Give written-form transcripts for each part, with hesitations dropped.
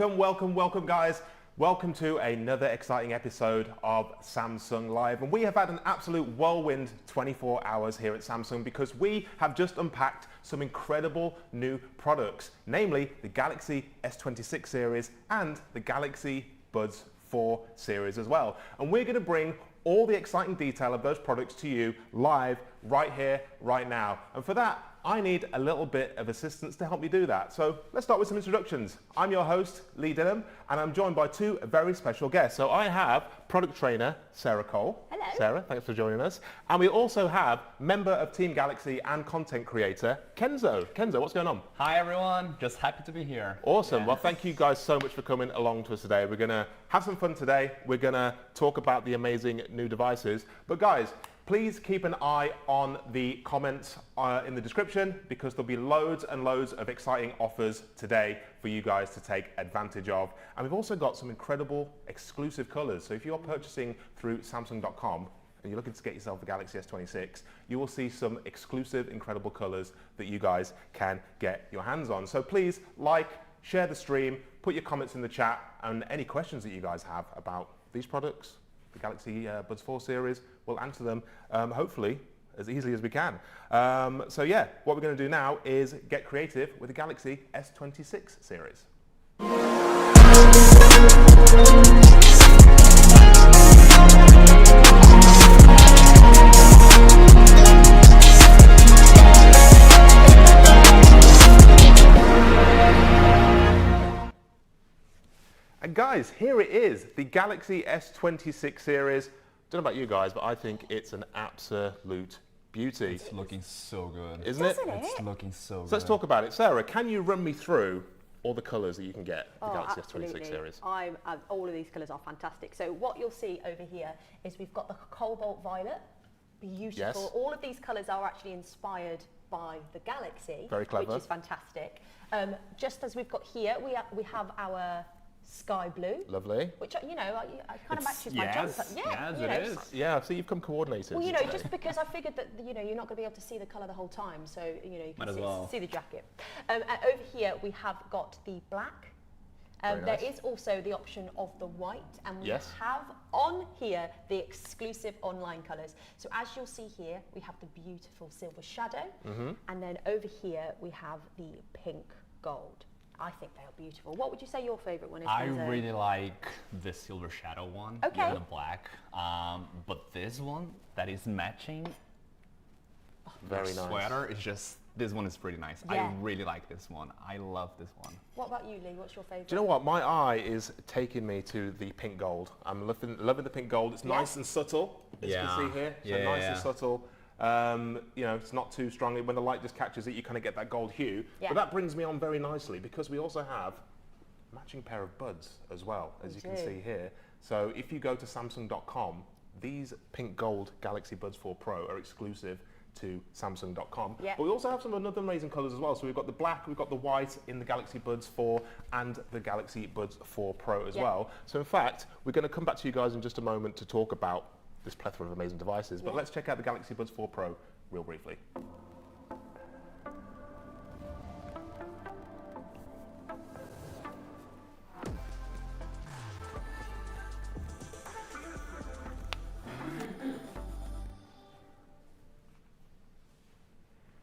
Welcome guys. Welcome to another exciting episode of Samsung Live. And we have had an absolute whirlwind 24 hours here at Samsung because we have just unpacked some incredible new products, namely the Galaxy S26 series and the Galaxy Buds 4 series as well. And we're going to bring all the exciting detail of those products to you live right here, right now. And for that, I need a little bit of assistance to help me do that. So let's start with some introductions. I'm your host, Lee Dillham, and I'm joined by two very special guests. So I have product trainer, Sarah Cole. Hello. Sarah, thanks for joining us. And we also have member of Team Galaxy and content creator, Kenzo. Kenzo, what's going on? Hi everyone, just happy to be here. Awesome. Well, thank you guys so much for coming along to us today. We're going to have some fun today. We're going to talk about the amazing new devices. But guys, please keep an eye on the comments in the description because there'll be loads and loads of exciting offers today for you guys to take advantage of. And we've also got some incredible exclusive colors. So if you're purchasing through Samsung.com and you're looking to get yourself the Galaxy S26, you will see some exclusive, incredible colors that you guys can get your hands on. So please share the stream, put your comments in the chat, and any questions that you guys have about these products, the Galaxy Buds 4 series, we'll answer them hopefully as easily as we can. So yeah, what we're going to do now is get creative with the Galaxy S26 series. And guys, here it is, the Galaxy S26 series. Don't know about you guys, but I think it's an absolute beauty. It's looking so good. Isn't it? It's looking so good. So let's talk about it. Sarah, can you run me through all the colours that you can get in the Galaxy absolutely. S26 series? All of these colours are fantastic. So what you'll see over here is we've got the cobalt violet, beautiful. Yes. All of these colours are actually inspired by the Galaxy, Very clever. which is fantastic. Just as we've got here, we have our sky blue. Lovely. Which, you know, I kind of matches my jumper. Yes, you know, it is. Yeah, so you've come coordinated. Well, you know, just because I figured that, you know, you're not going to be able to see the colour the whole time, so, you know, you Might can as well. see the jacket. And over here, we have got the black. Very There nice. is also the option of the white, and we Yes. have on here the exclusive online colours. So as you'll see here, we have the beautiful silver shadow, and then over here, we have the pink gold. I think they are beautiful. What would you say your favourite one is? I Kenzo? really like the silver shadow one, Okay. the black. But this one that is matching Very the nice. sweater is just, this one is pretty nice. Yeah. I really like this one. I love this one. What about you, Lee? What's your favourite? Do you know what? My eye is taking me to the pink gold. I'm loving the pink gold. It's nice and subtle, as you can see here. So nice and subtle. You know, it's not too strongly. When the light just catches it, you kind of get that gold hue. Yeah. But that brings me on very nicely because we also have a matching pair of buds as well, as you can see here. So if you go to Samsung.com, these pink gold Galaxy Buds 4 Pro are exclusive to Samsung.com. Yeah. But we also have some other amazing colours as well. So we've got the black, we've got the white in the Galaxy Buds 4 and the Galaxy Buds 4 Pro as well. So in fact, we're going to come back to you guys in just a moment to talk about this plethora of amazing devices. But let's check out the Galaxy Buds 4 Pro real briefly.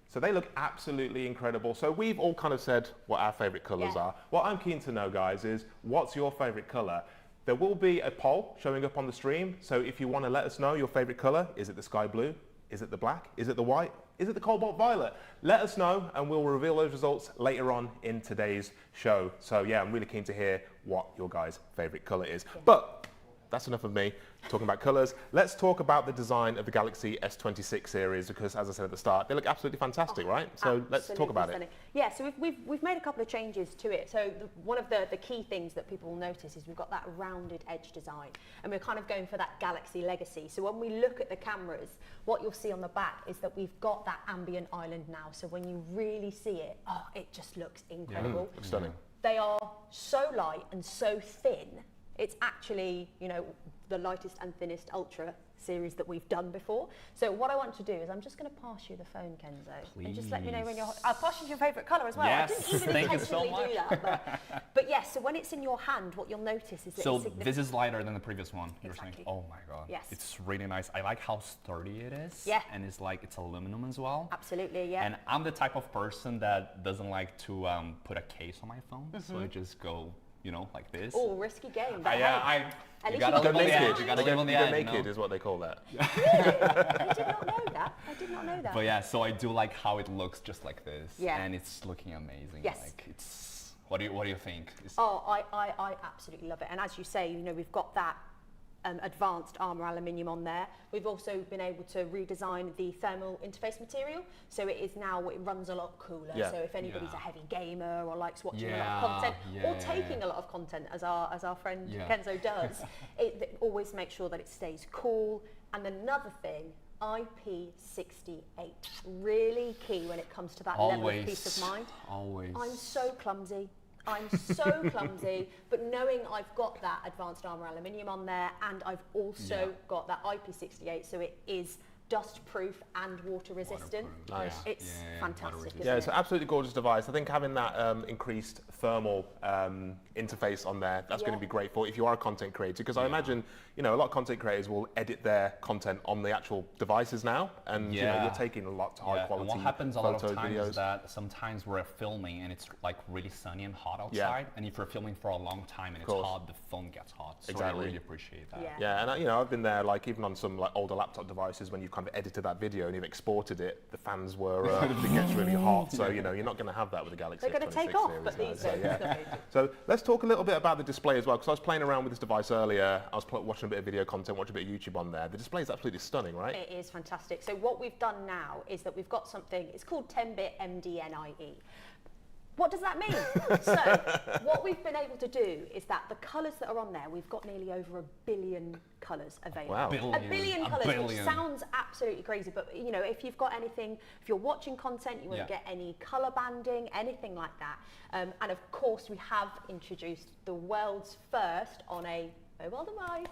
So they look absolutely incredible. So we've all kind of said what our favorite colors are. What I'm keen to know, guys, is what's your favorite color? There will be a poll showing up on the stream. So if you want to let us know your favorite color, is it the sky blue? Is it the black? Is it the white? Is it the cobalt violet? Let us know and we'll reveal those results later on in today's show. So yeah, I'm really keen to hear what your guys' favorite color is. But that's enough of me talking about colors. Let's talk about the design of the Galaxy S26 series because, as I said at the start, they look absolutely fantastic, right? So let's talk about it. Yeah, so we've made a couple of changes to it. So one of the key things that people will notice is we've got that rounded edge design, and we're kind of going for that Galaxy legacy. So when we look at the cameras, what you'll see on the back is that we've got that ambient island now. So when you really see it, it just looks incredible. Looks stunning. They are so light and so thin. It's actually, you know, the lightest and thinnest Ultra series that we've done before. So what I want to do is I'm just going to pass you the phone, Kenzo, and just let me know when you're. I'll pass you your favourite colour as well. Yes, I didn't even thank you so intentionally do that, but yes. So when it's in your hand, what you'll notice is that So it's this is lighter than the previous one. You were saying, Exactly. oh my god, Yes. it's really nice. I like how sturdy it is. Yeah. And it's like it's aluminum as well. Absolutely, yeah. And I'm the type of person that doesn't like to put a case on my phone, so I just go, you know, like this. Oh, risky game. But Yeah, at you least gotta you live got on the the edge. You gotta live on the Go edge. naked you know? is what they call that. I did not know that. I did not know that. But yeah, so I do like how it looks just like this. Yeah. And it's looking amazing. Yes. Like it's. What do you think? Oh, I absolutely love it. And as you say, you know, we've got that advanced armour aluminium on there. We've also been able to redesign the thermal interface material, so it is now, it runs a lot cooler. Yeah. So if anybody's a heavy gamer or likes watching a lot Yeah, of content or yeah. taking a lot of content, as our friend Yeah. Kenzo does, it always makes sure that it stays cool. And another thing, IP68, really key when it comes to that level of peace of mind. Always. I'm so clumsy. I'm so clumsy, but knowing I've got that advanced armour aluminium on there, and I've also got that IP68, so it is dust proof and water resistant. Nice. It's fantastic. water Isn't Yeah, it? it's an absolutely gorgeous device. I think having that increased thermal interface on there, that's going Yeah. to be great for if you are a content creator. Because I imagine, you know, a lot of content creators will edit their content on the actual devices now, and you know, Yeah. you're taking a lot to high Yeah, and quality what happens a lot photos, of times videos. is that sometimes we're filming and it's like really sunny and hot outside, and if you're filming for a long time and it's course. hot, the phone gets hot. So Exactly. I really appreciate that. Yeah. Yeah, and you know, I've been there, like even on some like older laptop devices, when you've kind of edited that video and you've exported it, the fans were, it gets really hot. So you know, you're not going to have that with the Galaxy They're going S26 to take off, series, but no. these So, days. yeah. So let's talk a little bit about the display as well, because I was playing around with this device earlier. I was watching a bit of video content, watching a bit of YouTube on there. The display is absolutely stunning, right? It is fantastic. So what we've done now is that we've got something, it's called 10-bit MDNIE. What does that mean? So what we've been able to do is that the colours that are on there, we've got nearly over 1 billion colours available. Wow. A billion colours, which billion. sounds absolutely crazy, but you know, if you've got anything, if you're watching content, you want to Yeah. get any colour banding, anything like that. And of course, we have introduced the world's first on a mobile device.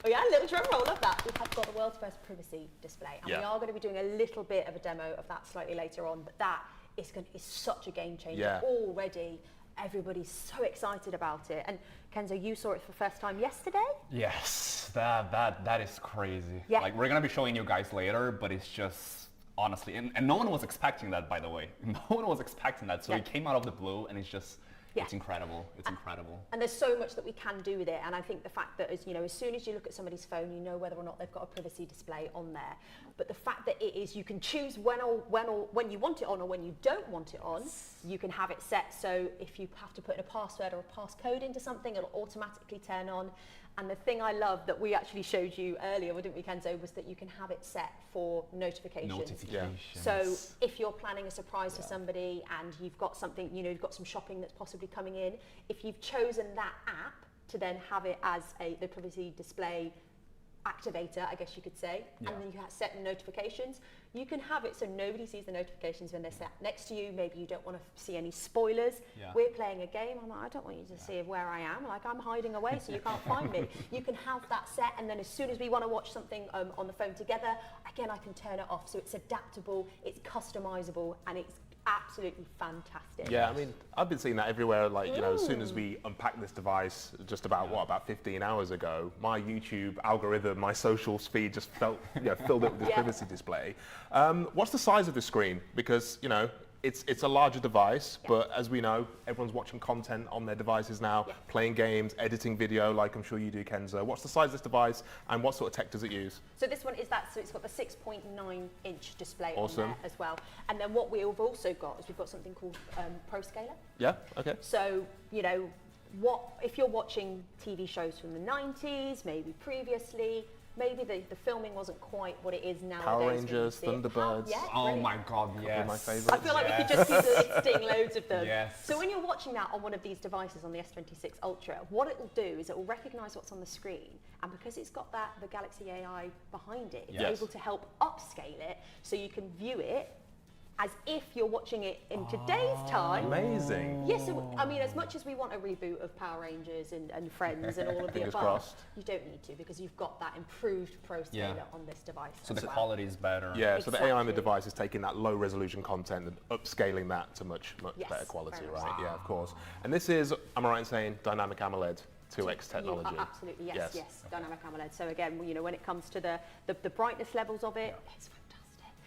Oh yeah, a little drum roll, love that. We have got the world's first privacy display, and we Yeah. are going to be doing a little bit of a demo of that slightly later on, but that is such a game changer. Yeah. Already, everybody's so excited about it. And Kenzo, you saw it for the first time yesterday? Yes, that is crazy. Yeah. Like we're gonna be showing you guys later, but it's just honestly, and no one was expecting that, by the way. No one was expecting that, so Yeah. it came out of the blue, and it's just, Yeah. it's incredible. It's incredible. And there's so much that we can do with it, and I think the fact that, as you know, as soon as you look at somebody's phone, you know whether or not they've got a privacy display on there. But the fact that it is, you can choose when you want it on or when you don't want it on. You can have it set so if you have to put in a password or a passcode into something, it'll automatically turn on. And the thing I love that we actually showed you earlier, didn't we, Kenzo, was that you can have it set for notifications. Notifications. So if you're planning a surprise for somebody and you've got something, you know, you've got some shopping that's possibly coming in, if you've chosen that app to then have it as the privacy display activator, I guess you could say, Yeah. and then you have set the notifications, you can have it so nobody sees the notifications when they're sat next to you. Maybe you don't want to see any spoilers. Yeah. We're playing a game, I'm like, I don't want you to see where I am, like I'm hiding away so you can't find me. You can have that set, and then as soon as we want to watch something on the phone together, again, I can turn it off. So it's adaptable, it's customizable, and it's absolutely fantastic. Yeah, I mean, I've been seeing that everywhere. Like, you know, as soon as we unpacked this device, just about 15 hours ago, my YouTube algorithm, my social feed just filled it with this Yeah. privacy display. What's the size of the screen? Because, you know, it's a larger device, but as we know, everyone's watching content on their devices now, Yeah. playing games, editing video, like I'm sure you do, Kenzo. What's the size of this device, and what sort of tech does it use? So this one is that, so it's got the 6.9-inch display Awesome. on there as well. And then what we've also got is we've got something called Pro Scaler. Yeah, okay. So, you know, if you're watching TV shows from the 90s, maybe previously, maybe the filming wasn't quite what it is nowadays. Power when you Rangers, see it. Thunderbirds. Yeah, Oh brilliant. my God, yes. my favourites. I feel like we could just keep listing loads of them. Yes. So when you're watching that on one of these devices, on the S26 Ultra, what it will do is it will recognise what's on the screen, and because it's got the Galaxy AI behind it, it's Yes. able to help upscale it so you can view it as if you're watching it in today's time. Amazing. Yes, so, I mean, as much as we want a reboot of Power Rangers and Friends and all of the Fingers above, crossed. you don't need to, because you've got that improved Pro Scaler on this device. So as the well. quality is better. Yeah, so the AI on the Exactly. device is taking that low resolution content and upscaling that to much Yes, better quality, very right? much. Yeah, of course. And this is, am I right in saying, dynamic AMOLED 2X technology? You are absolutely, yes, dynamic AMOLED. So again, you know, when it comes to the brightness levels of it, it's fantastic.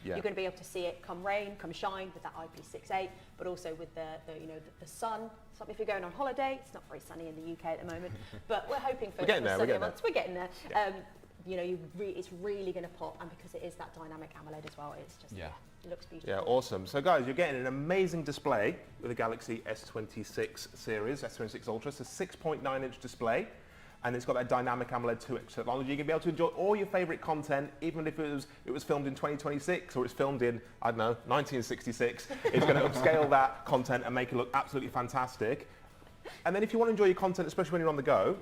Yeah. You're going to be able to see it come rain, come shine with that IP68, but also with the sun. So if you're going on holiday, it's not very sunny in the UK at the moment, but we're hoping for getting there, we're sunnier getting there. months. We're getting there. Yeah. You know, it's really going to pop, and because it is that dynamic AMOLED as well, it's just it looks beautiful. Yeah, awesome. So guys, you're getting an amazing display with the Galaxy S26 series, S26 Ultra. It's a 6.9-inch display, and it's got that dynamic AMOLED 2X technology. You're going to be able to enjoy all your favorite content, even if it was filmed in 2026 or it's filmed in, I don't know, 1966. It's going to upscale that content and make it look absolutely fantastic. And then if you want to enjoy your content, especially when you're on the go,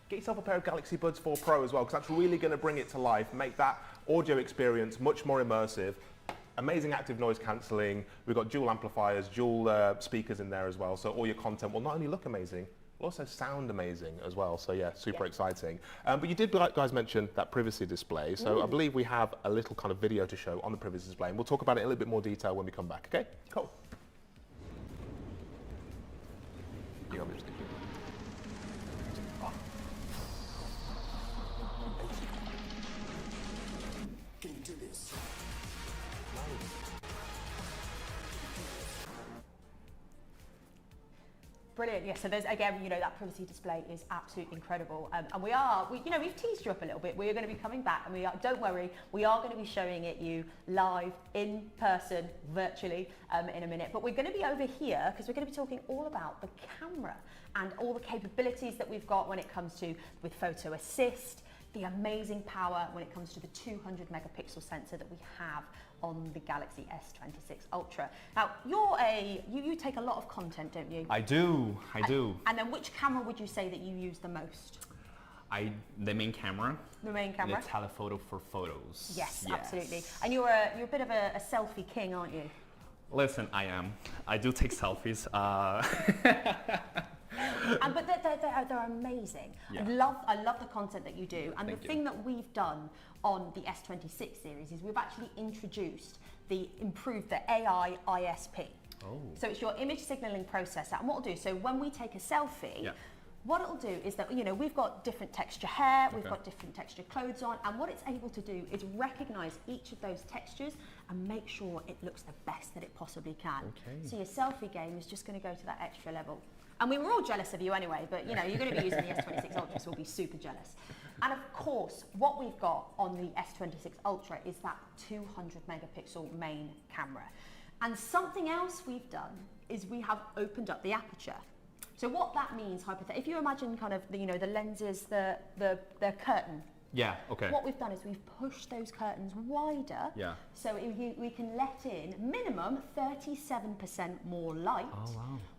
get yourself a pair of Galaxy Buds 4 Pro as well, because that's really going to bring it to life, make that audio experience much more immersive. Amazing active noise cancelling. We've got dual amplifiers, dual speakers in there as well, so all your content will not only look amazing, will also sound amazing as well. So yeah, super exciting. But you did, guys, mention that privacy display. So I believe we have a little kind of video to show on the privacy display, and we'll talk about it in a little bit more detail when we come back. Okay, cool. You got me, Steve. Can you do this? Brilliant. Yeah. So there's again, you know, that privacy display is absolutely incredible, and we've teased you up a little bit. We're going to be coming back, and don't worry, we are going to be showing it you live, in person, virtually in a minute. But we're going to be over here because we're going to be talking all about the camera and all the capabilities that we've got when it comes to with photo assist, the amazing power when it comes to the 200 megapixel sensor that we have on the Galaxy S26 Ultra. Now, you take a lot of content, don't you? I do. And then which camera would you say that you use the most? The main camera. The main camera? The telephoto for photos. Yes, absolutely. And you're a bit of a selfie king, aren't you? Listen, I am. I do take selfies. But they're amazing. Yeah. I love the content that you do. And Thank the you. thing that we've done on the S26 series is we've actually introduced the AI ISP. Oh. So it's your image signaling processor. And what it'll do, so when we take a selfie, what it'll do is that, you know, we've got different texture hair, we've got different texture clothes on, and what it's able to do is recognize each of those textures and make sure it looks the best that it possibly can. Okay. So your selfie game is just going to go to that extra level. And we were all jealous of you anyway, but you know, you're going to be using the S26 Ultra, so we'll be super jealous. And of course, what we've got on the S26 Ultra is that 200 megapixel main camera. And something else we've done is we have opened up the aperture. So what that means, if you imagine kind of the lenses, the curtain. Yeah, okay. What we've done is we've pushed those curtains wider, so we can let in minimum 37% more light,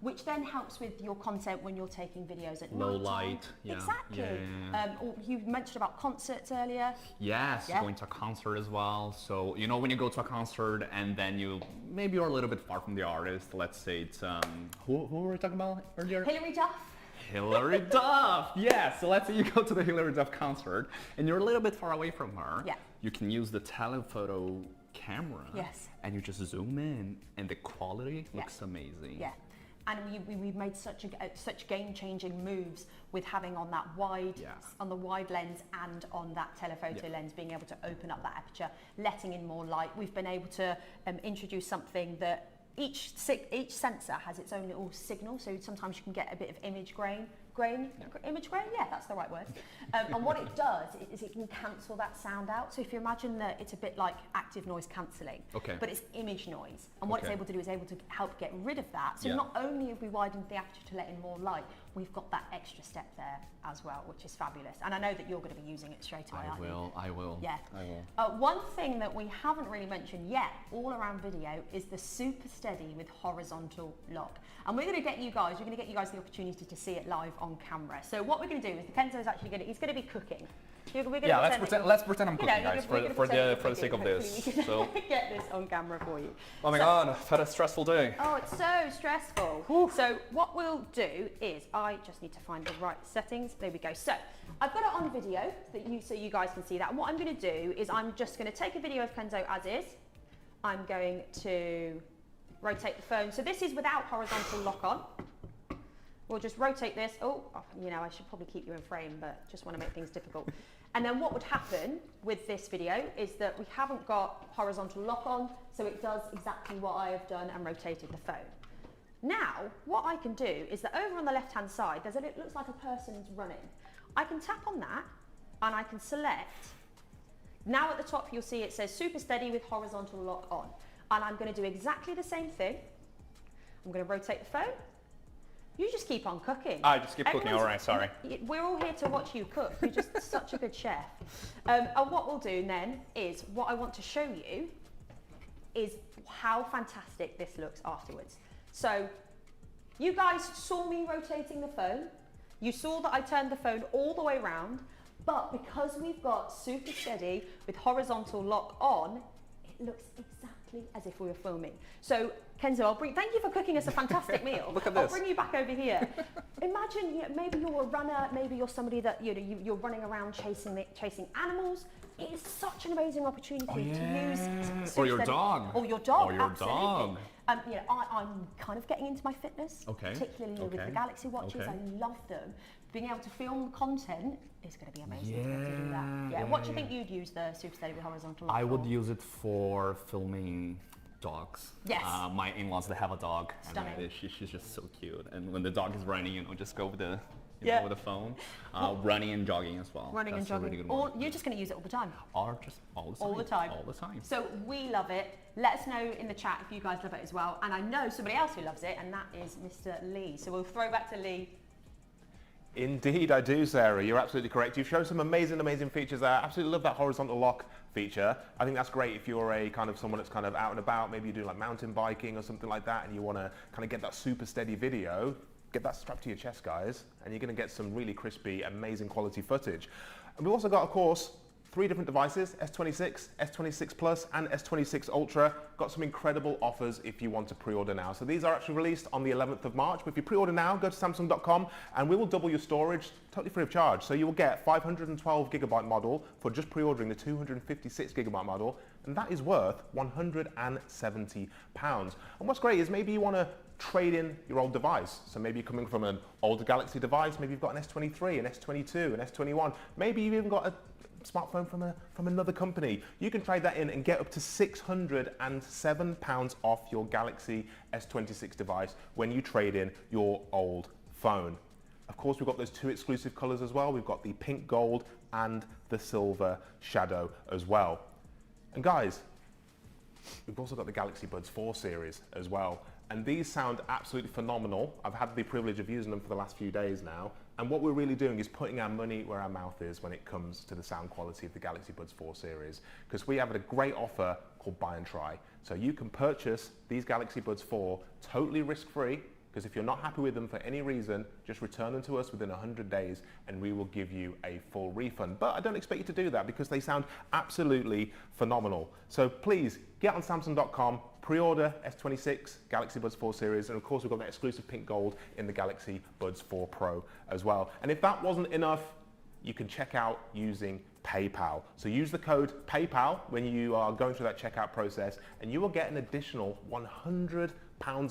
which then helps with your content when you're taking videos at Low night. light, Exactly. Yeah. You mentioned about concerts earlier. Yes, Yeah. going to a concert as well. So, you know, when you go to a concert and then maybe you're a little bit far from the artist, let's say it's, who were we talking about earlier? Hilary Duff. Hilary Duff! Yeah, so let's say you go to the Hilary Duff concert and you're a little bit far away from her. Yeah. You can use the telephoto camera. Yes. And you just zoom in and the quality looks amazing. Yeah. And we've made such game-changing moves with having on that on the wide lens and on that telephoto lens, being able to open up that aperture, letting in more light. We've been able to introduce something that each sensor has its own little signal, so sometimes you can get a bit of image grain. Image grain, yeah, that's the right word. And what it does is it can cancel that sound out. So if you imagine that it's a bit like active noise cancelling, but it's image noise. And what it's able to do is able to help get rid of that. So not only have we widened the aperture to let in more light, we've got that extra step there as well, which is fabulous. And I know that you're going to be using it straight away, aren't you? I will. Yeah. I will. One thing that we haven't really mentioned yet, all around video, is the super steady with horizontal lock. And we're going to get you guys the opportunity to see it live on camera. So what we're going to do is Kenzo's actually he's going to be cooking. Yeah, let's pretend I'm cooking, guys, for the sake of this. So get this on camera for you. Oh my God, I've had a stressful day. Oh, it's so stressful. So what we'll do is I just need to find the right settings. There we go. So I've got it on video so you guys can see that. And what I'm going to do is I'm just going to take a video of Kenzo as is. I'm going to rotate the phone. So this is without horizontal lock on. We'll just rotate this. Oh, you know, I should probably keep you in frame, but just want to make things difficult. And then what would happen with this video is that we haven't got horizontal lock on, so it does exactly what I have done and rotated the phone. Now, what I can do is that over on the left-hand side, it looks like a person's running. I can tap on that and I can select. Now at the top, you'll see it says super steady with horizontal lock on. And I'm going to do exactly the same thing. I'm going to rotate the phone. You just keep on cooking. I just keep cooking, all right, sorry. We're all here to watch you cook. You're just such a good chef. And what we'll do then is, what I want to show you is how fantastic this looks afterwards. So you guys saw me rotating the phone. You saw that I turned the phone all the way around, but because we've got super steady with horizontal lock on, it looks exactly as if we were filming. So Kenzo, thank you for cooking us a fantastic meal. Look at this. I'll bring you back over here. Imagine, maybe you're a runner, maybe you're somebody that you're running around chasing animals. It is such an amazing opportunity to use. Or your dog. Or your dog. Or your absolutely. dog. I'm kind of getting into my fitness, particularly with the Galaxy watches. I love them. Being able to film content is going to be amazing to be able to do that. Yeah. What do you think you'd use the super steady with horizontal lock I would for? use it for filming dogs. Yes. My in-laws, they have a dog. Stunning. And she's just so cute. And when the dog is running, just go with the with the phone. Running and jogging as well. Running That's and jogging. A really good one. Or you're just going to use it all the time. Or just all the time. All the time. All the time. So we love it. Let us know in the chat if you guys love it as well. And I know somebody else who loves it, and that is Mr. Lee. So we'll throw back to Lee. Indeed, I do, Sarah. You're absolutely correct. You've shown some amazing features there. I absolutely love that horizontal lock feature. I think that's great if you're a kind of someone that's kind of out and about, maybe you do like mountain biking or something like that, and you want to kind of get that super steady video. Get that strapped to your chest, guys, and you're going to get some really crispy, amazing quality footage. And we've also got, of course, 3 different devices, S26, S26 Plus, and S26 Ultra. Got some incredible offers if you want to pre-order now. So these are actually released on the 11th of March, but if you pre-order now, go to Samsung.com, and we will double your storage totally free of charge. So you will get 512 gigabyte model for just pre-ordering the 256 gigabyte model, and that is worth £170. And what's great is maybe you want to trade in your old device. So maybe you're coming from an older Galaxy device, maybe you've got an S23, an S22, an S21, maybe you've even got a smartphone from another company. You can trade that in and get up to £607 off your Galaxy S26 device when you trade in your old phone. Of course, we've got those 2 exclusive colors as well. We've got the pink gold and the silver shadow as well. And guys, we've also got the Galaxy Buds 4 series as well. And these sound absolutely phenomenal. I've had the privilege of using them for the last few days now. And what we're really doing is putting our money where our mouth is when it comes to the sound quality of the Galaxy Buds 4 series. Because we have a great offer called Buy and Try. So you can purchase these Galaxy Buds 4 totally risk-free. Because if you're not happy with them for any reason, just return them to us within 100 days and we will give you a full refund. But I don't expect you to do that because they sound absolutely phenomenal. So please get on Samsung.com, pre-order S26 Galaxy Buds 4 series, and of course we've got that exclusive pink gold in the Galaxy Buds 4 Pro as well. And if that wasn't enough, you can check out using PayPal. So use the code PayPal when you are going through that checkout process and you will get an additional £100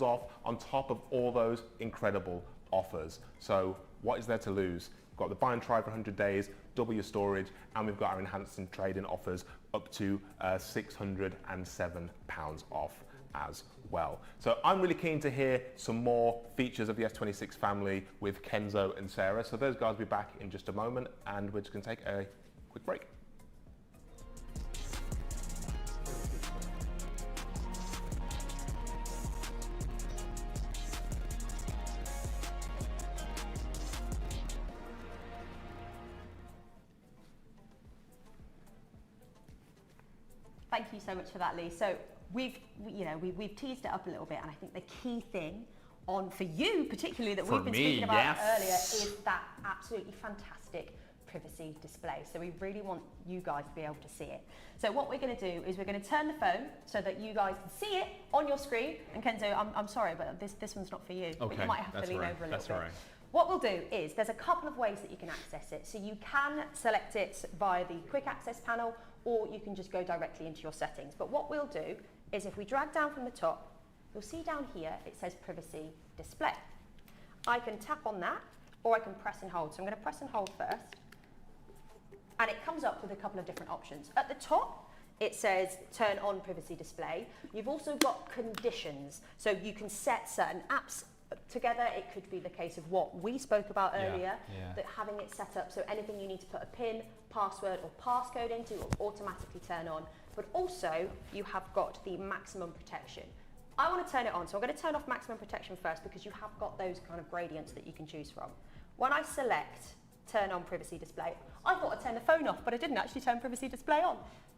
off on top of all those incredible offers. So what is there to lose? We've got the buy and try for 100 days, double your storage, and we've got our enhanced and trade-in offers up to £607 off as well. So I'm really keen to hear some more features of the S26 family with Kenzo and Sarah. So those guys will be back in just a moment, and we're just going to take a quick break. Thank you so much for that, Lee. So we've teased it up a little bit, and I think the key thing for you particularly that we've been speaking about earlier is that absolutely fantastic privacy display. So we really want you guys to be able to see it. So what we're going to do is we're going to turn the phone so that you guys can see it on your screen. And Kenzo, I'm sorry, but this one's not for you. Okay, but you might have to lean over a little that's bit. all right. What we'll do is there's a couple of ways that you can access it. So you can select it via the quick access panel, or you can just go directly into your settings. But what we'll do is if we drag down from the top, you'll see down here it says privacy display. I can tap on that, or I can press and hold. So I'm going to press and hold first. And it comes up with a couple of different options. At the top, it says turn on privacy display. You've also got conditions. So you can set certain apps together. It could be the case of what we spoke about earlier, that having it set up so anything you need to put a PIN, password or passcode into will automatically turn on. But also you have got the maximum protection. I want to turn it on, so I'm going to turn off maximum protection first because you have got those kind of gradients that you can choose from. When I select turn on privacy display, I thought I'd turn the phone off, but I didn't actually turn privacy display on.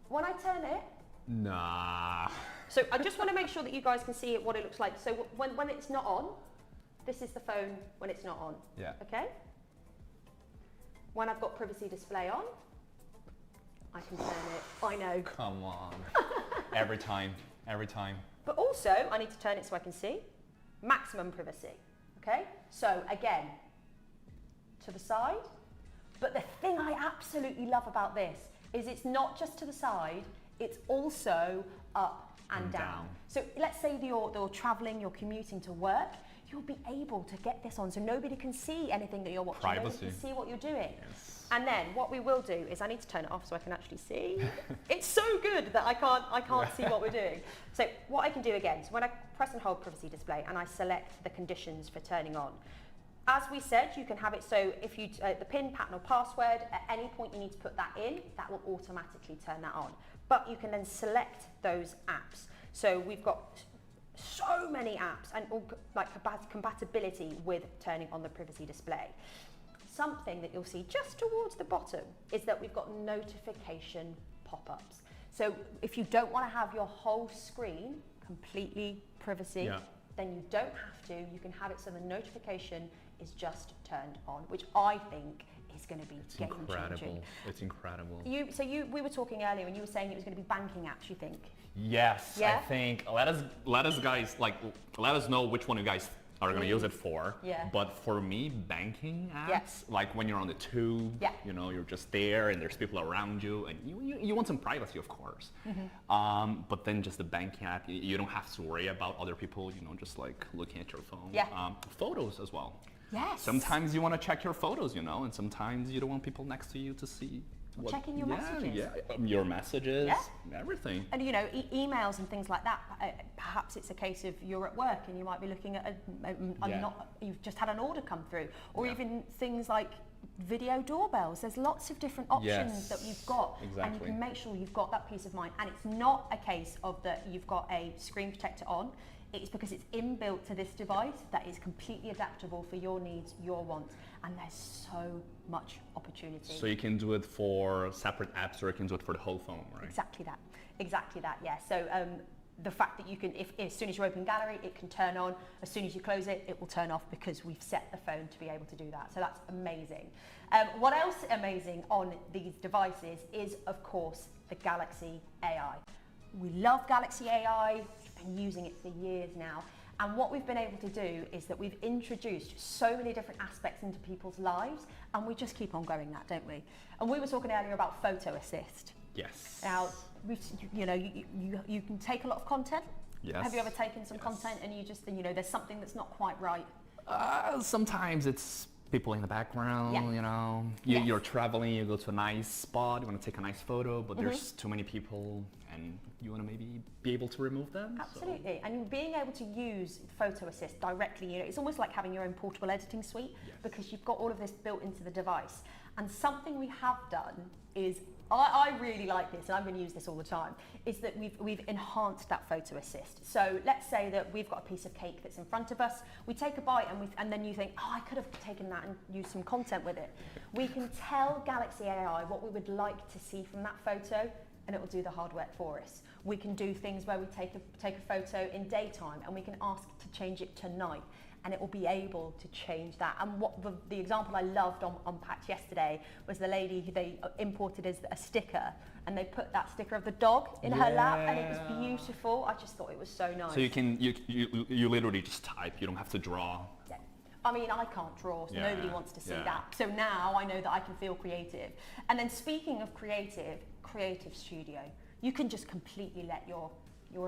When I turn it, nah. So I just want to make sure that you guys can see what it looks like. So when it's not on, this is the phone when it's not on. Yeah. Okay? When I've got privacy display on, I can turn it. I know. Come on. Every time. But also, I need to turn it so I can see maximum privacy. Okay? So again, to the side. But the thing I absolutely love about this is it's not just to the side, it's also up and down. So let's say you're traveling, you're commuting to work, you'll be able to get this on so nobody can see anything that you're watching. Privacy. Nobody can see what you're doing. Yes. And then what we will do is I need to turn it off so I can actually see. It's so good that I can't see what we're doing. So what I can do again, so when I press and hold privacy display and I select the conditions for turning on, as we said, you can have it so if you, the PIN, pattern or password, at any point you need to put that in, that will automatically turn that on. But you can then select those apps. So we've got so many apps and all like compatibility with turning on the privacy display. Something that you'll see just towards the bottom is that we've got notification pop-ups. So if you don't want to have your whole screen completely privacy, then you don't have to. You can have it so the notification is just turned on, which I think is going to be game-changing. It's incredible. We were talking earlier and you were saying it was going to be banking apps, you think? Yes, Yeah? I think let us know which one you guys are going to use it for. Yeah. But for me, banking apps, Yes. like when you're on the tube, Yeah. you know, you're just there and there's people around you and you want some privacy, of course. But then just the banking app, you don't have to worry about other people, you know, just like looking at your phone. Yeah. Photos as well. Yes. Sometimes you want to check your photos, you know, and sometimes you don't want people next to you to see. Checking your messages. Yeah, your messages, Yeah. everything. And you know, emails and things like that. Perhaps it's a case of you're at work and you might be looking at you've just had an order come through, or even things like video doorbells. There's lots of different options that you've got, and you can make sure you've got that peace of mind. And it's not a case of that you've got a screen protector on. It's because it's inbuilt to this device that is completely adaptable for your needs, your wants, and there's so much opportunity. So you can do it for separate apps, or you can do it for the whole phone, right? Exactly that, yeah. So the fact that you can, if as soon as you open Gallery, it can turn on. As soon as you close it, it will turn off because we've set the phone to be able to do that. So that's amazing. What else is amazing on these devices is, of course, the Galaxy AI. We love Galaxy AI. We've been using it for years now. And what we've been able to do is that we've introduced so many different aspects into people's lives, and we just keep on growing that, don't we? And we were talking earlier about photo assist. Yes. Now, you can take a lot of content. Yes. Have you ever taken some content and you just, there's something that's not quite right? Sometimes it's people in the background, you know. You're traveling, you go to a nice spot, you want to take a nice photo, but there's too many people and you want to maybe be able to remove them. Absolutely. So. And being able to use Photo Assist directly, it's almost like having your own portable editing suite because you've got all of this built into the device. And something we have done is, I really like this, and I'm going to use this all the time, is that we've enhanced that Photo Assist. So let's say that we've got a piece of cake that's in front of us, we take a bite and then you think, I could have taken that and used some content with it. We can tell Galaxy AI what we would like to see from that photo and it will do the hard work for us. We can do things where we take a photo in daytime and we can ask to change it to night, and it will be able to change that. And what the example I loved on Unpacked yesterday was the lady who they imported as a sticker, and they put that sticker of the dog in her lap, and it was beautiful. I just thought it was so nice. So you literally just type. You don't have to draw. Yeah. I mean, I can't draw, so nobody wants to see that. So now I know that I can feel creative. And then speaking of creative studio, you can just completely let your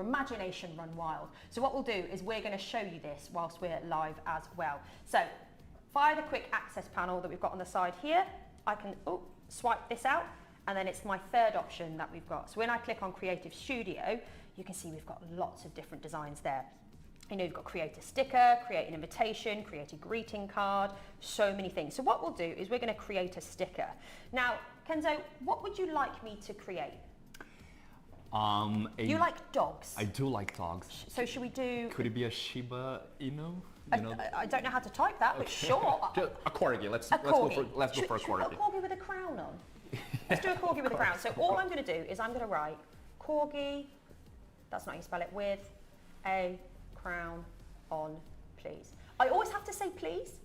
imagination run wild. So what we'll do is we're going to show you this whilst we're live as well. So via the quick access panel that we've got on the side here, I can swipe this out, and then it's my third option that we've got. So when I click on Creative Studio, you can see we've got lots of different designs there. You know, you've got create a sticker, create an invitation, create a greeting card, so many things. So what we'll do is we're going to create a sticker. Now, Kenzo, what would you like me to create? You like dogs? I do like dogs. So should we do... Could it be a Shiba Inu? I don't know how to type that, but sure. A corgi. Let's go for a corgi. Should we put a corgi with a crown on? Let's do a corgi with a crown. So all I'm going to do is I'm going to write corgi, that's not how you spell it, with a crown on, please. I always have to say please.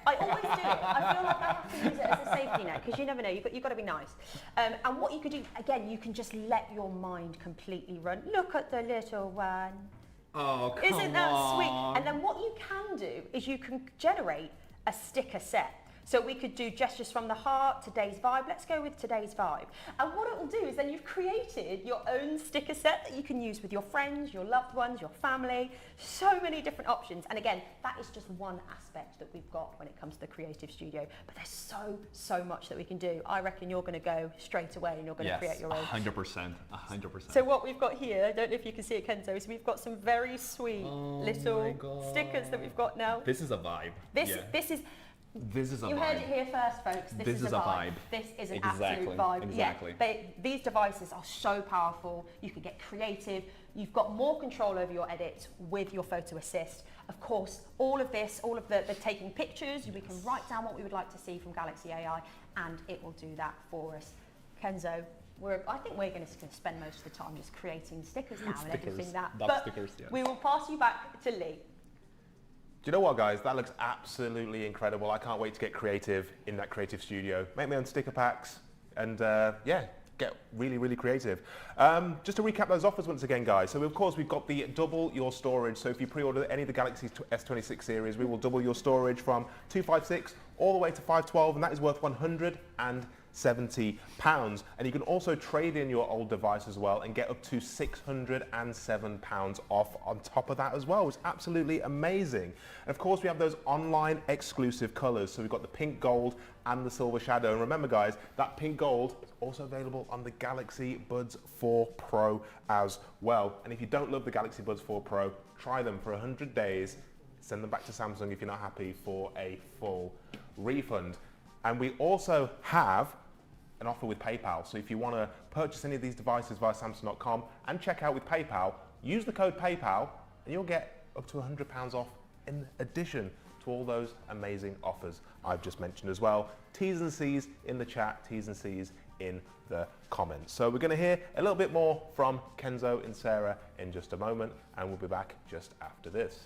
I always do it. I feel like I have to use it as a safety net, because you never know, you've got to be nice. And what you could do, again, you can just let your mind completely run. Look at the little one. Oh, come on. Isn't that sweet? And then what you can do is you can generate a sticker set. So we could do gestures from the heart, today's vibe. Let's go with today's vibe. And what it will do is then you've created your own sticker set that you can use with your friends, your loved ones, your family. So many different options. And again, that is just one aspect that we've got when it comes to the Creative Studio. But there's so much that we can do. I reckon you're going to go straight away and you're going to create your own. 100%. So what we've got here, I don't know if you can see it, Kenzo, is we've got some very sweet little stickers that we've got now. This is a vibe. This is a vibe. You heard it here first, folks. This is a vibe. This is an absolute vibe. Exactly. Yeah, these devices are so powerful. You can get creative. You've got more control over your edits with your photo assist. Of course, all of the taking pictures, we can write down what we would like to see from Galaxy AI, and it will do that for us. Kenzo, I think we're going to spend most of the time just creating stickers now and everything that. But we will pass you back to Lee. Do you know what, guys? That looks absolutely incredible. I can't wait to get creative in that Creative Studio. Make my own sticker packs and get really, really creative. Just to recap those offers once again, guys. So of course we've got the double your storage. So if you pre-order any of the Galaxy S26 series, we will double your storage from 256 all the way to 512, and that is worth £170. And you can also trade in your old device as well and get up to £607 off on top of that as well. It's absolutely amazing. And of course we have those online exclusive colors. So we've got the pink gold and the silver shadow. And remember, guys, that pink gold is also available on the Galaxy Buds 4 Pro as well. And if you don't love the Galaxy Buds 4 Pro, try them for 100 days. Send them back to Samsung if you're not happy for a full refund. And we also have an offer with PayPal. So if you want to purchase any of these devices via Samsung.com and check out with PayPal, use the code PayPal and you'll get up to £100 off in addition to all those amazing offers I've just mentioned as well. T's and C's in the chat, T's and C's in the comments. So we're going to hear a little bit more from Kenzo and Sarah in just a moment, and we'll be back just after this.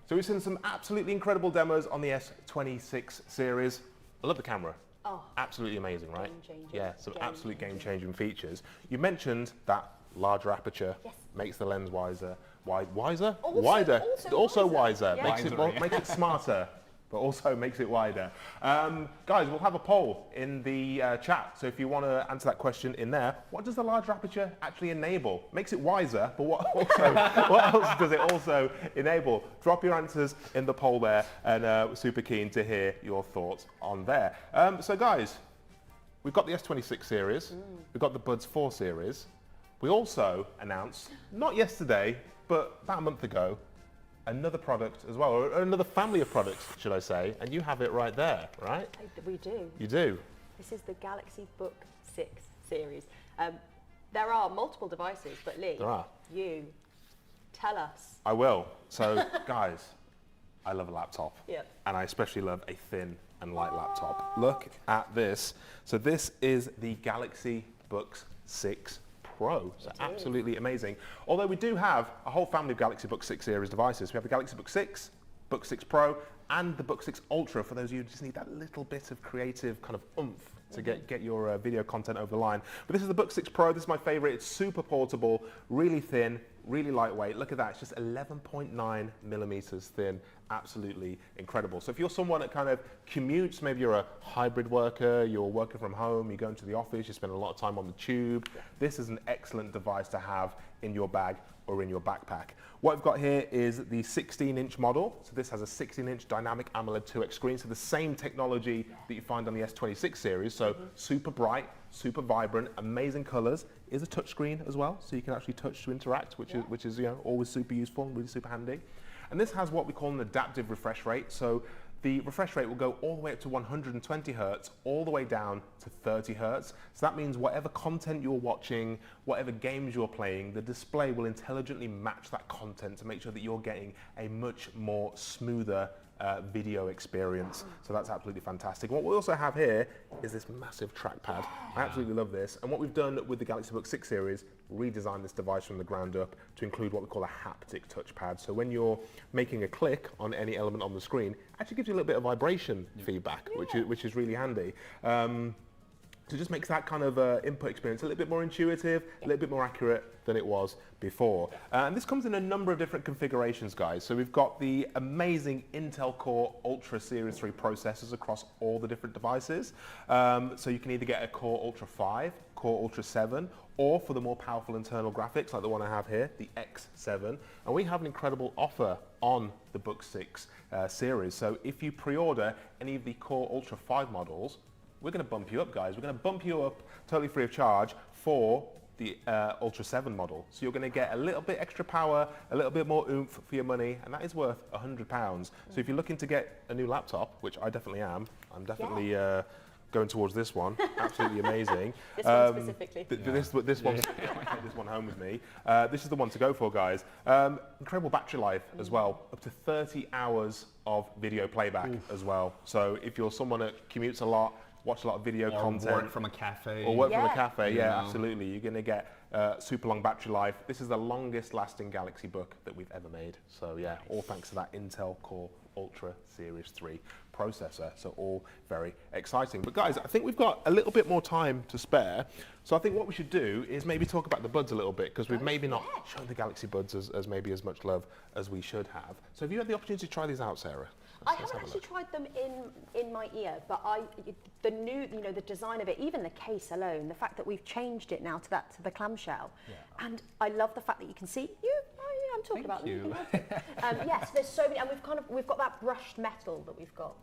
So we've seen some absolutely incredible demos on the S26 series. I love the camera. Oh, absolutely amazing, right? Game-changing. Yeah, some absolute game-changing features. You mentioned that larger aperture makes the lens wiser. Wiser? Wider. Also wiser. Yeah. Makes it smarter, but also makes it wider. Guys, we'll have a poll in the chat. So if you want to answer that question in there, what does the larger aperture actually enable? Makes it wiser, but what else does it also enable? Drop your answers in the poll there, and we're super keen to hear your thoughts on there. So guys, we've got the S26 series, we've got the Buds 4 series. We also announced, not yesterday, but about a month ago, another product as well, or another family of products, should I say, and you have it right there, right? We do. You do. This is the Galaxy Book 6 series. There are multiple devices, but Lee, There are. you tell us. I will. So, guys, I love a laptop. Yep. And I especially love a thin and light laptop. Look at this. So this is the Galaxy Books 6 Pro. So absolutely amazing. Although we do have a whole family of Galaxy Book 6 series devices. We have the Galaxy Book 6, Book 6 Pro, and the Book 6 Ultra for those of you who just need that little bit of creative kind of oomph to get your video content over the line. But this is the Book 6 Pro. This is my favorite. It's super portable, really thin, really lightweight. Look at that. It's just 11.9 millimeters thin. Absolutely incredible. So if you're someone that kind of commutes, maybe you're a hybrid worker, you're working from home, you go into the office, you spend a lot of time on the tube, this is an excellent device to have in your bag or in your backpack. What I've got here is the 16-inch model. So this has a 16-inch dynamic AMOLED 2X screen, so the same technology that you find on the S26 series. So super bright, super vibrant, amazing colors. Is a touchscreen as well, so you can actually touch to interact, which is always super useful and really super handy. And this has what we call an adaptive refresh rate. So the refresh rate will go all the way up to 120 hertz, all the way down to 30 hertz. So that means whatever content you're watching, whatever games you're playing, the display will intelligently match that content to make sure that you're getting a much more smoother video experience. So that's absolutely fantastic. What we also have here is this massive trackpad. I absolutely love this. And what we've done with the Galaxy Book 6 series, redesigned this device from the ground up to include what we call a haptic touchpad. So when you're making a click on any element on the screen, it actually gives you a little bit of vibration feedback, which is really handy. So it just makes that kind of input experience a little bit more intuitive, a little bit more accurate than it was before. And this comes in a number of different configurations, guys. So we've got the amazing Intel Core Ultra Series 3 processors across all the different devices. So you can either get a Core Ultra 5, Core Ultra 7, or for the more powerful internal graphics like the one I have here, the X7. And we have an incredible offer on the Book 6 series. So if you pre-order any of the Core Ultra 5 models, we're going to bump you up, guys. We're going to bump you up totally free of charge for the Ultra 7 model. So you're going to get a little bit extra power, a little bit more oomph for your money, and that is worth £100. So if you're looking to get a new laptop, which I definitely am, I'm definitely going towards this one. Absolutely amazing. This one specifically. This one, this one home with me. This is the one to go for, guys. Incredible battery life as well, up to 30 hours of video playback as well. So if you're someone that commutes a lot, watch a lot of video content. Or work from a cafe. Or work from a cafe, absolutely. You're going to get super long battery life. This is the longest lasting Galaxy Book that we've ever made. So yeah, all thanks to that Intel Core Ultra Series 3 processor. So all very exciting. But guys, I think we've got a little bit more time to spare. So I think what we should do is maybe talk about the buds a little bit, because we've maybe not shown the Galaxy Buds as maybe as much love as we should have. So have you had the opportunity to try these out, Sarah? I haven't actually tried them in my ear, but the new, the design of it, even the case alone, the fact that we've changed it now to the clamshell, and I love the fact that you can see I'm talking about them. Yes, there's so many, and we've got that brushed metal that we've got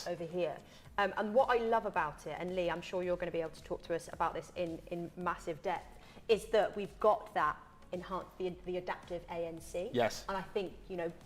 over here. And what I love about it, and Lee, I'm sure you're going to be able to talk to us about this in massive depth, is that we've got that enhance the adaptive ANC. Yes. And I think,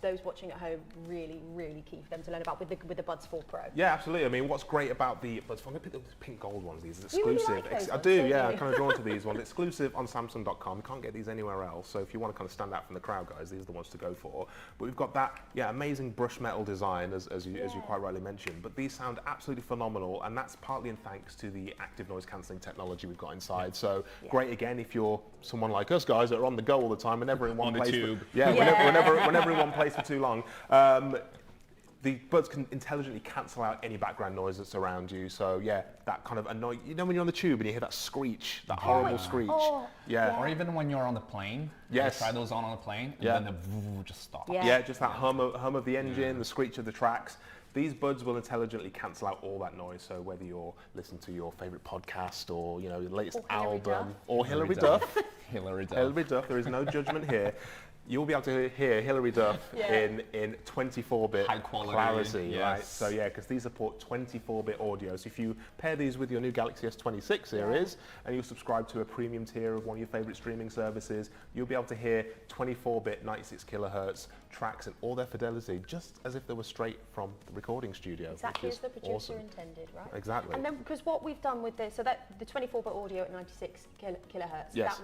those watching at home, really, really key for them to learn about with the Buds 4 Pro. Yeah, absolutely. I mean, what's great about the Buds 4, I'm going to pick the pink gold ones, these are You exclusive. really like those I ones, do, don't yeah, you? I'm kind of drawn to these ones. Exclusive on Samsung.com. You can't get these anywhere else. So if you want to kind of stand out from the crowd, guys, these are the ones to go for. But we've got that, amazing brush metal design, as you quite rightly mentioned. But these sound absolutely phenomenal, and that's partly in thanks to the active noise cancelling technology we've got inside. So great again if you're someone like us, guys, that are on the go all the time and never in one place. Whenever in one place for too long. The buds can intelligently cancel out any background noise that's around you. So yeah, that kind of annoy. When you're on the tube and you hear that screech, that horrible screech. Or even when you're on the plane. Yes. Try those on the plane, and then the vroom just stops. Yeah, just that hum of the engine, the screech of the tracks. These buds will intelligently cancel out all that noise. So whether you're listening to your favorite podcast or the latest album or Hillary Duff. Hillary Duff. Hillary Duff. There is no judgment here. You'll be able to hear Hilary Duff Yeah. in 24-bit High quality, clarity, right? yes. So yeah, because these support 24-bit audio. So if you pair these with your new Galaxy S26 series and you subscribe to a premium tier of one of your favorite streaming services, you'll be able to hear 24-bit 96 kilohertz tracks in all their fidelity, just as if they were straight from the recording studio. Exactly which as is the producer awesome. intended, right? Exactly. And then because what we've done with the 24-bit audio at 96 kilohertz, Yes.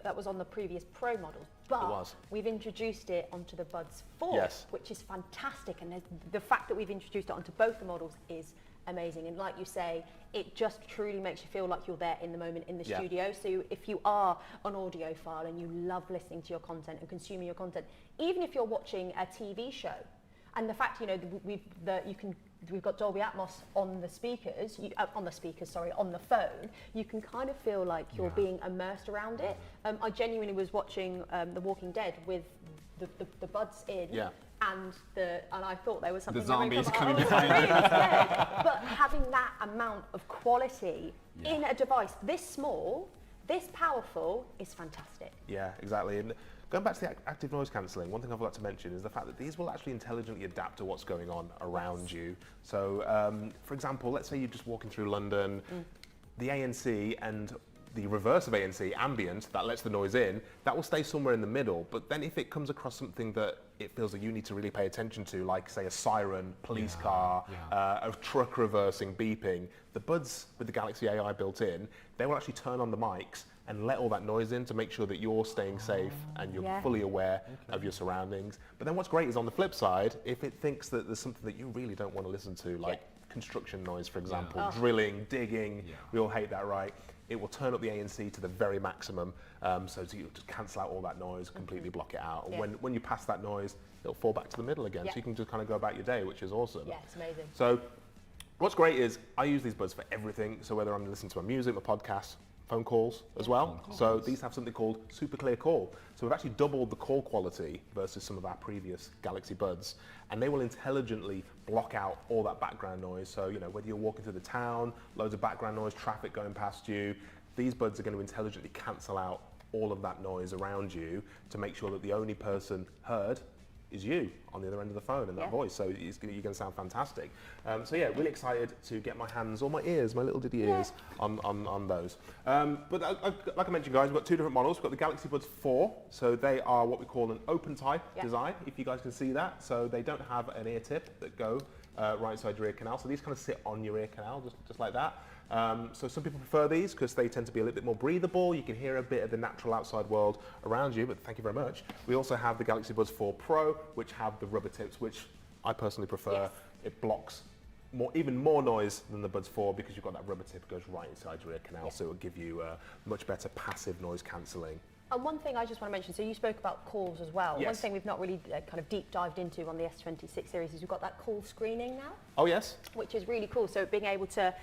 that was on the previous Pro models, but was. we've introduced it onto the Buds 4, Yes. which is fantastic. And the fact that we've introduced it onto both the models is amazing. And like you say, it just truly makes you feel like you're there in the moment in the Yeah. studio. So if you are an audiophile and you love listening to your content and consuming your content, even if you're watching a TV show, and the fact, we've got Dolby Atmos on the speakers, on the phone, you can kind of feel like you're being immersed around it. I genuinely was watching The Walking Dead with the buds in, and I thought there was something. The zombies I coming was behind really scared. But having that amount of quality in a device this small, this powerful, is fantastic. Yeah, exactly. And going back to the active noise cancelling, one thing I forgot to mention is the fact that these will actually intelligently adapt to what's going on around you. So, for example, let's say you're just walking through London, the ANC and the reverse of ANC, ambient, that lets the noise in, that will stay somewhere in the middle. But then if it comes across something that it feels that you need to really pay attention to, like say a siren, police car, a truck reversing, beeping, the buds with the Galaxy AI built in, they will actually turn on the mics and let all that noise in to make sure that you're staying safe and you're fully aware of your surroundings. But then what's great is on the flip side, if it thinks that there's something that you really don't want to listen to, like construction noise, for example, drilling, digging, we all hate that, right? It will turn up the ANC to the very maximum, so you just cancel out all that noise, completely block it out. And when you pass that noise, it'll fall back to the middle again, so you can just kind of go about your day, which is awesome. Yeah, it's amazing. So what's great is I use these buds for everything. So whether I'm listening to my music, my podcasts, phone calls as well. So these have something called Super Clear Call. So we've actually doubled the call quality versus some of our previous Galaxy Buds, and they will intelligently block out all that background noise. So, you know, whether you're walking through the town, loads of background noise, traffic going past you, these buds are going to intelligently cancel out all of that noise around you to make sure that the only person heard is you on the other end of the phone and that voice. So you're going to sound fantastic. So yeah, really excited to get my hands or my ears, my little diddy ears, on those. But like I mentioned, guys, we've got two different models. We've got the Galaxy Buds 4. So they are what we call an open type design, if you guys can see that. So they don't have an ear tip that go right inside your ear canal. So these kind of sit on your ear canal, just like that. So some people prefer these because they tend to be a little bit more breathable. You can hear a bit of the natural outside world around you, but thank you very much. We also have the Galaxy Buds 4 Pro, which have the rubber tips, which I personally prefer. It blocks even more noise than the Buds 4 because you've got that rubber tip that goes right inside your ear canal, so it will give you much better passive noise cancelling. And one thing I just want to mention, so you spoke about calls as well. Yes. One thing we've not really kind of deep dived into on the S26 series is we've got that call screening now. Oh, yes. Which is really cool. So being able to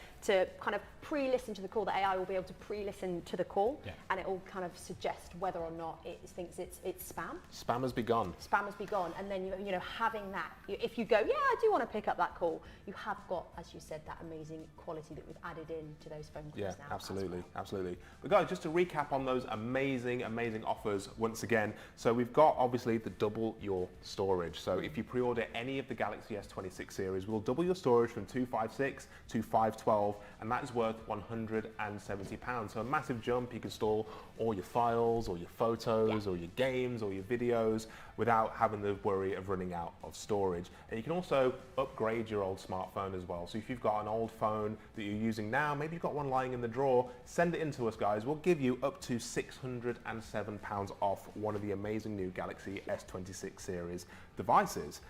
kind of pre-listen to the call, the AI will be able to pre-listen to the call, and it will kind of suggest whether or not it thinks it's spam. Spammers be gone. Spammers be gone. And then, you know, having that, if you go, yeah, I do want to pick up that call, you have got, as you said, that amazing quality that we've added in to those phone calls now. Yeah, absolutely, absolutely. But guys, just to recap on those amazing offers once again. So we've got obviously the double your storage. So if you pre-order any of the Galaxy S26 series, we'll double your storage from 256 to 512, and that is worth £170. So a massive jump. You can store all your files, or your photos, or your games, or your videos without having the worry of running out of storage. And you can also upgrade your old smartphone as well. So if you've got an old phone that you're using now, maybe you've got one lying in the drawer, send it in to us, guys. We'll give you up to £607 off one of the amazing new Galaxy S26 series devices.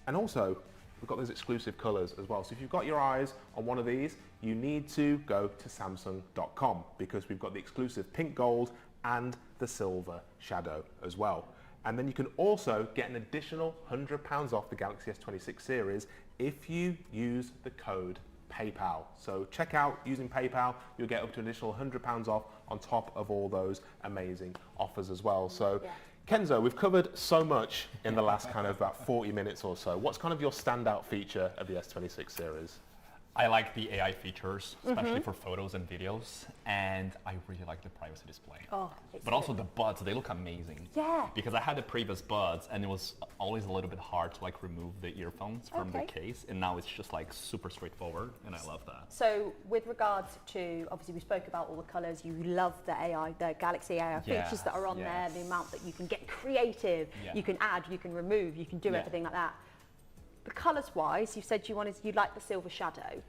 And also, we've got those exclusive colours as well. So if you've got your eyes on one of these, you need to go to Samsung.com because we've got the exclusive pink gold and the silver shadow as well. And then you can also get an additional £100 off the Galaxy S26 series if you use the code PayPal. So check out using PayPal, you'll get up to an additional £100 off on top of all those amazing offers as well. So Kenzo, we've covered so much in the last kind of about 40 minutes or so. What's kind of your standout feature of the S26 series? I like the AI features, especially for photos and videos, and I really like the privacy display. Oh, it's But also the buds, they look amazing. Yeah. Because I had the previous buds, and it was always a little bit hard to like remove the earphones from the case, and now it's just like super straightforward, and I love that. So with regards to, obviously we spoke about all the colours, you love the AI, the Galaxy AI features that are on there, the amount that you can get creative, you can add, you can remove, you can do everything like that. The colours wise, you said you'd like the silver shadow.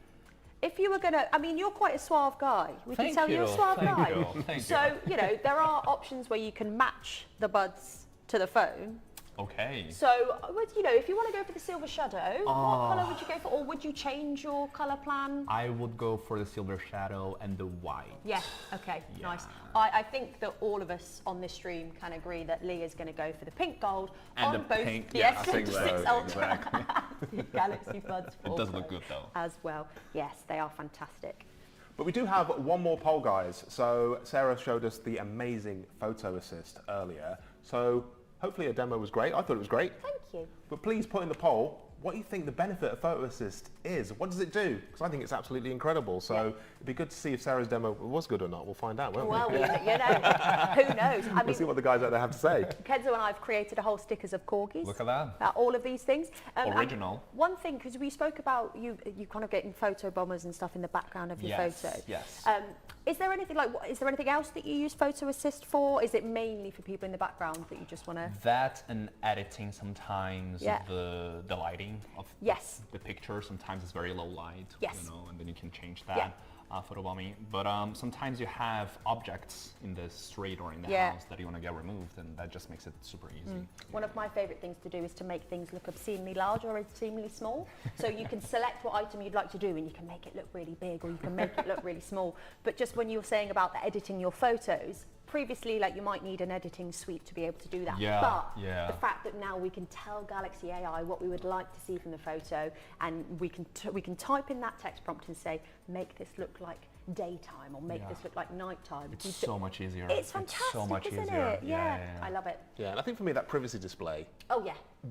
If you were gonna, I mean, you're quite a suave guy. We can tell you're a suave guy. So, you know, there are options where you can match the buds to the phone. Okay. So, you know, if you want to go for the silver shadow, what colour would you go for? Or would you change your colour plan? I would go for the silver shadow and the white. Yeah, okay, nice. I think that all of us on this stream can agree that Lee is going to go for the pink gold And on the both pink, the yeah, I think S26 so, Ultra exactly. and the Galaxy Buds 4 It does Pro look good though. as well. Yes, they are fantastic. But we do have one more poll, guys. So Sarah showed us the amazing photo assist earlier. So hopefully a demo was great. I thought it was great. Thank you. But please put in the poll what you think the benefit of Photo Assist is. What does it do? Because I think it's absolutely incredible. So it'd be good to see if Sarah's demo was good or not. We'll find out, won't Well, we? you know, who knows? I We'll mean, see what the guys out there have to say. Kenzo and I have created a whole stickers of corgis. Look at that. All of these things. And Original. one thing, because we spoke about you kind of getting photo bombers and stuff in the background of your photo. Yes. Is there anything is there anything else that you use Photo Assist for? Is it mainly for people in the background that you just want to? That and editing sometimes the lighting of the picture. Sometimes it's very low light, you know, and then you can change that. Photobombing, but sometimes you have objects in the street or in the house that you want to get removed, and that just makes it super easy. One of my favorite things to do is to make things look obscenely large or obscenely small. So you can select what item you'd like to do, and you can make it look really big, or you can make it look really small. But just when you were saying about the editing your photos, previously, like, you might need an editing suite to be able to do that. But the fact that now we can tell Galaxy AI what we would like to see from the photo, and we can type in that text prompt and say, make this look like daytime, or make this look like nighttime. It's so much easier. It's fantastic, so much isn't easier. it? Yeah, I love it. Yeah, and I think for me that privacy display,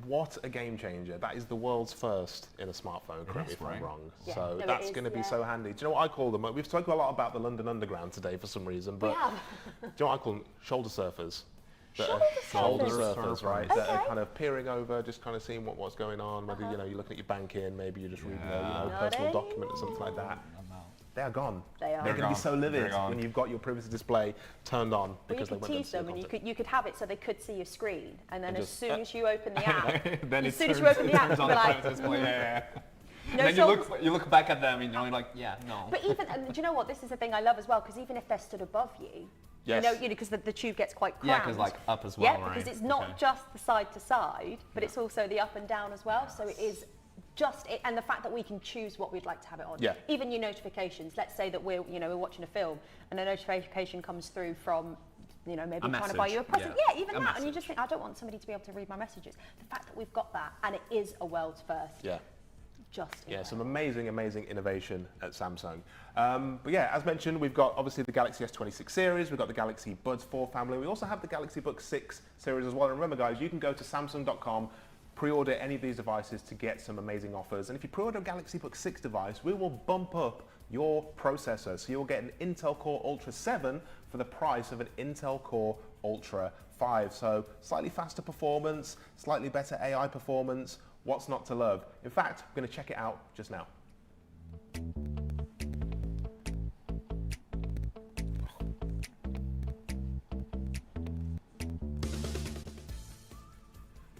what a game changer. That is the world's first in a smartphone, correct me if I'm wrong. Yeah. So No, that's going to be so handy. Do you know what I call them? We've spoken a lot about the London Underground today for some reason, but do you know what I call them? Shoulder surfers. Shoulder surfers, right? That are kind of peering over, just kind of seeing what's going on. Whether you're looking at your banking, maybe you're just reading a personal document or something like that. They are gone. They're going to be so livid when you've got your privacy display turned on. But you could tease them, and you could have it so they could see your screen, and then as soon as you open the app, then you'd be like, and then you look back at them and you're like, no. But even, and do you know what? This is the thing I love as well, because even if they're stood above you, you know, because the tube gets quite cramped. Yeah, because like up as well, right? Because it's not just the side to side, but it's also the up and down as well. So it is just it, and the fact that we can choose what we'd like to have it on. Even your notifications. Let's say that we're watching a film, and a notification comes through from, maybe trying to buy you a present. Yeah, even that, and you just think, I don't want somebody to be able to read my messages. The fact that we've got that, and it is a world's first. Some amazing innovation at Samsung. But yeah, as mentioned, we've got obviously the Galaxy S26 series, we've got the Galaxy Buds 4 family, we also have the Galaxy Book 6 series as well. And remember, guys, you can go to Samsung.com, pre-order any of these devices to get some amazing offers. And if you pre-order a Galaxy Book 6 device, we will bump up your processor. So you'll get an Intel Core Ultra 7 for the price of an Intel Core Ultra 5. So slightly faster performance, slightly better AI performance. What's not to love? In fact, I'm going to check it out just now.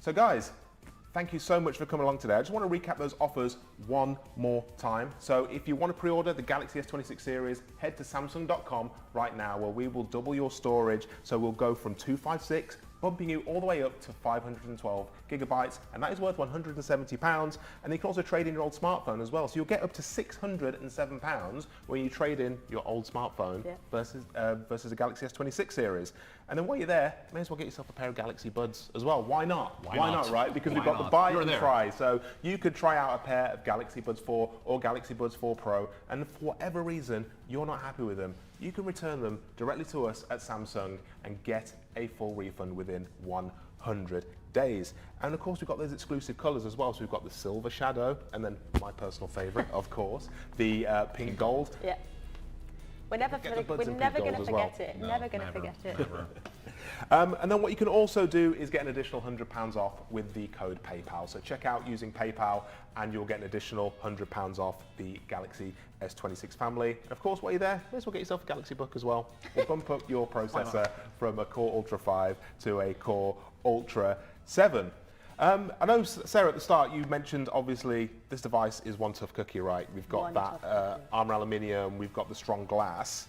So guys, thank you so much for coming along today. I just want to recap those offers one more time. So if you want to pre-order the Galaxy S26 series, head to Samsung.com right now, where we will double your storage. So we'll go from 256, bumping you all the way up to 512 gigabytes, and that is worth £170. And you can also trade in your old smartphone as well. So you'll get up to £607 when you trade in your old smartphone versus a Galaxy S26 series. And then while you're there, you may as well get yourself a pair of Galaxy Buds as well. Why not? Why not, right? Because we've got the buy and try. So you could try out a pair of Galaxy Buds 4 or Galaxy Buds 4 Pro, and for whatever reason you're not happy with them, you can return them directly to us at Samsung and get a full refund within 100 days. And of course, we've got those exclusive colors as well. So we've got the silver shadow, and then my personal favorite, of course, the pink gold. Yeah. We're never Get the buds we're in never pink going to gold as forget well. it. Never going to forget it. Never. And then what you can also do is get an additional £100 off with the code PayPal. So check out using PayPal and you'll get an additional £100 off the Galaxy S26 family. And of course, while you're there, may as well get yourself a Galaxy Book as well. We'll bump up your processor from a Core Ultra 5 to a Core Ultra 7. I know, Sarah, at the start you mentioned obviously this device is one tough cookie, right? We've got One that tough cookie. armor aluminium, we've got the strong glass.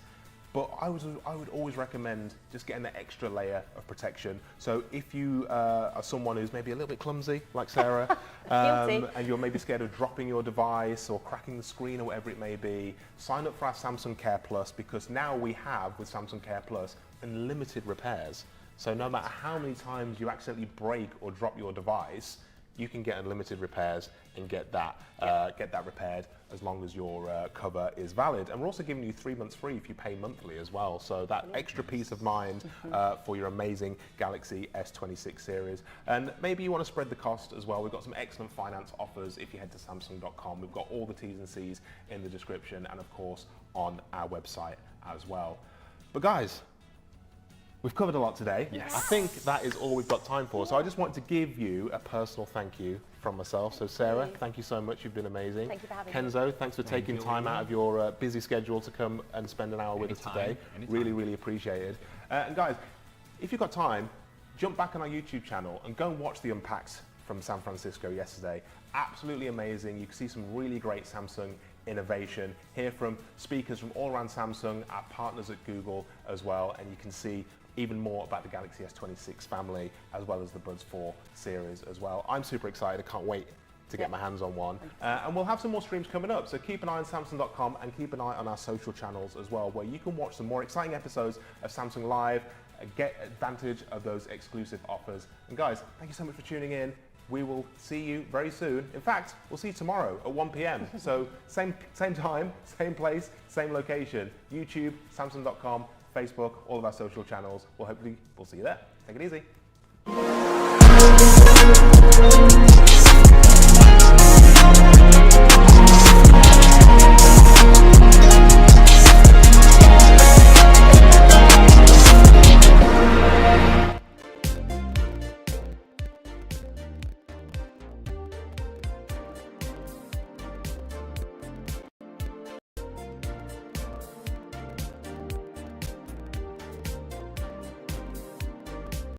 But I would always recommend just getting that extra layer of protection. So if you are someone who's maybe a little bit clumsy, like Sarah, Guilty. and you're maybe scared of dropping your device or cracking the screen or whatever it may be, sign up for our Samsung Care Plus, because now we have, with Samsung Care Plus, unlimited repairs. So no matter how many times you accidentally break or drop your device, you can get unlimited repairs and get that repaired as long as your cover is valid. And we're also giving you 3 months free if you pay monthly as well. So that extra peace of mind for your amazing Galaxy S26 series. And maybe you want to spread the cost as well. We've got some excellent finance offers if you head to Samsung.com. We've got all the T's and C's in the description and of course on our website as well. But guys, we've covered a lot today. Yes. I think that is all we've got time for. So I just want to give you a personal thank you from myself. So Sarah, thank you so much. You've been amazing. Thank you for having me. Kenzo, thanks for taking you, time out of your busy schedule to come and spend an hour with us today. Anytime. Really, really appreciated. And guys, if you've got time, jump back on our YouTube channel and go and watch the unpacks from San Francisco yesterday. Absolutely amazing. You can see some really great Samsung innovation, hear from speakers from all around Samsung, our partners at Google as well, and you can see even more about the Galaxy S26 family as well as the Buds 4 series as well. I'm super excited. I can't wait to get my hands on one. And we'll have some more streams coming up. So keep an eye on Samsung.com and keep an eye on our social channels as well, where you can watch some more exciting episodes of Samsung Live, get advantage of those exclusive offers. And guys, thank you so much for tuning in. We will see you very soon. In fact, we'll see you tomorrow at 1 p.m. So same time, same place, same location. YouTube, Samsung.com, Facebook, all of our social channels. We'll see you there. Take it easy.